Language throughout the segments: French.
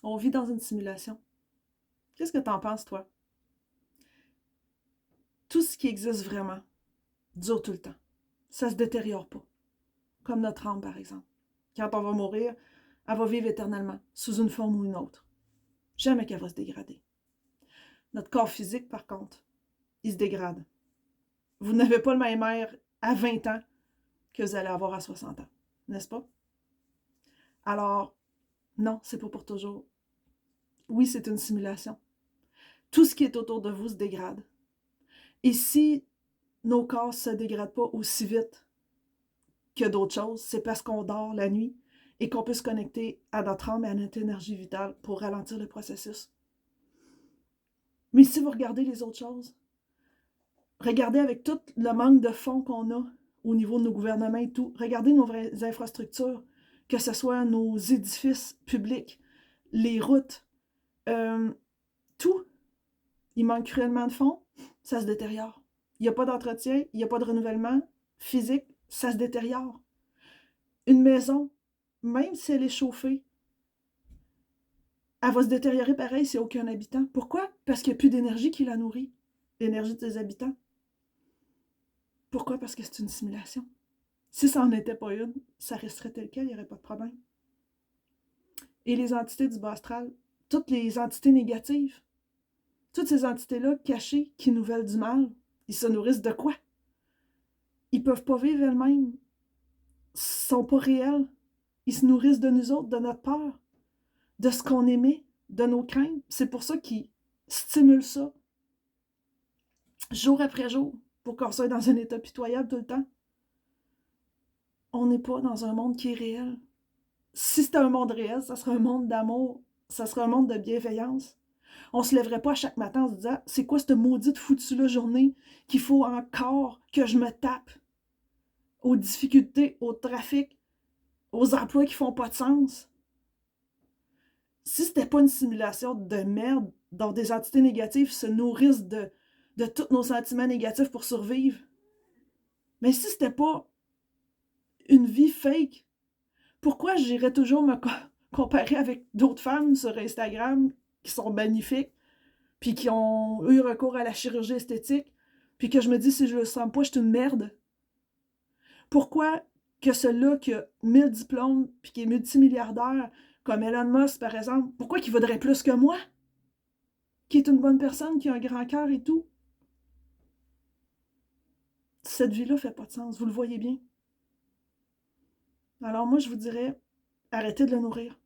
On vit dans une simulation. Qu'est-ce que t'en penses, toi? Tout ce qui existe vraiment dure tout le temps. Ça se détériore pas. Comme notre âme, par exemple. Quand on va mourir, elle va vivre éternellement, sous une forme ou une autre. Jamais qu'elle va se dégrader. Notre corps physique, par contre, il se dégrade. Vous n'avez pas le même air à 20 ans que vous allez avoir à 60 ans. N'est-ce pas? Alors, non, c'est pas pour toujours. Oui, c'est une simulation. Tout ce qui est autour de vous se dégrade. Et si nos corps ne se dégradent pas aussi vite que d'autres choses, c'est parce qu'on dort la nuit et qu'on peut se connecter à notre âme et à notre énergie vitale pour ralentir le processus. Mais si vous regardez les autres choses, regardez avec tout le manque de fonds qu'on a au niveau de nos gouvernements et tout, regardez nos vraies infrastructures, que ce soit nos édifices publics, les routes, tout. Il manque cruellement de fonds, ça se détériore. Il n'y a pas d'entretien, il n'y a pas de renouvellement physique, ça se détériore. Une maison, même si elle est chauffée, elle va se détériorer pareil s'il n'y a aucun habitant. Pourquoi? Parce qu'il n'y a plus d'énergie qui la nourrit, l'énergie des habitants. Pourquoi? Parce que c'est une simulation. Si ça n'en était pas une, ça resterait tel quel, il n'y aurait pas de problème. Et les entités du bas astral, toutes les entités négatives, toutes ces entités-là cachées qui nous veulent du mal, ils se nourrissent de quoi? Ils ne peuvent pas vivre elles-mêmes. Ils ne sont pas réels. Ils se nourrissent de nous autres, de notre peur, de ce qu'on émet, de nos craintes. C'est pour ça qu'ils stimulent ça, jour après jour, pour qu'on soit dans un état pitoyable tout le temps. On n'est pas dans un monde qui est réel. Si c'était un monde réel, ça serait un monde d'amour, ça serait un monde de bienveillance. On se lèverait pas chaque matin en se disant « C'est quoi cette maudite foutue-là journée qu'il faut encore que je me tape aux difficultés, au trafic, aux emplois qui font pas de sens. » Si c'était pas une simulation de merde dont des entités négatives se nourrissent de tous nos sentiments négatifs pour survivre, mais si c'était pas une vie fake, pourquoi j'irais toujours me comparer avec d'autres femmes sur Instagram qui sont magnifiques, puis qui ont eu recours à la chirurgie esthétique, puis que je me dis si je le sens pas, je suis une merde? Pourquoi que celui-là qui a 1000 diplômes, puis qui est multimilliardaire, comme Elon Musk par exemple, pourquoi qu'il vaudrait plus que moi? Qui est une bonne personne, qui a un grand cœur et tout. Cette vie-là fait pas de sens, vous le voyez bien. Alors moi, je vous dirais, arrêtez de le nourrir.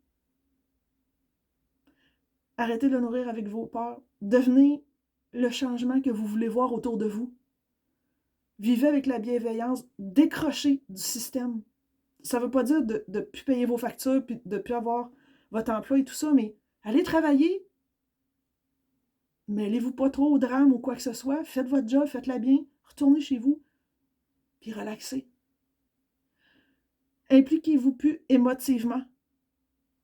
Arrêtez de le nourrir avec vos peurs. Devenez le changement que vous voulez voir autour de vous. Vivez avec la bienveillance, décrochez du système. Ça ne veut pas dire de ne plus payer vos factures, puis de ne plus avoir votre emploi et tout ça, mais allez travailler. Mêlez-vous pas trop au drame ou quoi que ce soit. Faites votre job, faites-la bien. Retournez chez vous, puis relaxez. Impliquez-vous plus émotivement.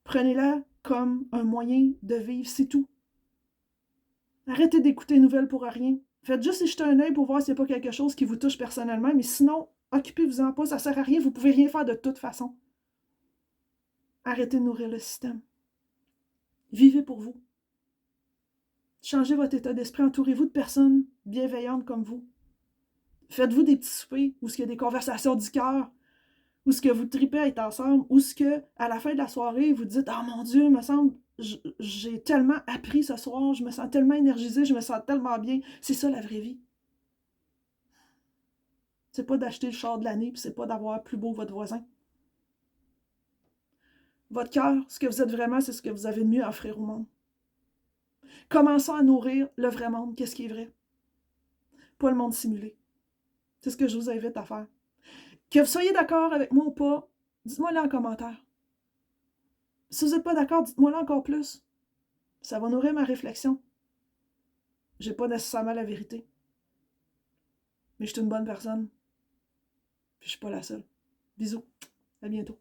Prenez-la comme un moyen de vivre, c'est tout. Arrêtez d'écouter les nouvelles pour rien. Faites juste y jeter un œil pour voir s'il n'y a pas quelque chose qui vous touche personnellement, mais sinon, occupez-vous-en pas, ça ne sert à rien, vous ne pouvez rien faire de toute façon. Arrêtez de nourrir le système. Vivez pour vous. Changez votre état d'esprit, entourez-vous de personnes bienveillantes comme vous. Faites-vous des petits soupers où il y a des conversations du cœur, où ce que vous tripez à être ensemble, où ce que, à la fin de la soirée, vous dites « Oh mon Dieu, il me semble, j'ai tellement appris ce soir, je me sens tellement énergisée, je me sens tellement bien. » C'est ça la vraie vie. C'est pas d'acheter le char de l'année, puis c'est pas d'avoir plus beau votre voisin. Votre cœur, ce que vous êtes vraiment, c'est ce que vous avez de mieux à offrir au monde. Commençons à nourrir le vrai monde, qu'est-ce qui est vrai. Pas le monde simulé. C'est ce que je vous invite à faire. Que vous soyez d'accord avec moi ou pas, dites-moi-le en commentaire. Si vous n'êtes pas d'accord, dites-moi-le encore plus. Ça va nourrir ma réflexion. J'ai pas nécessairement la vérité. Mais je suis une bonne personne. Puis je suis pas la seule. Bisous. À bientôt.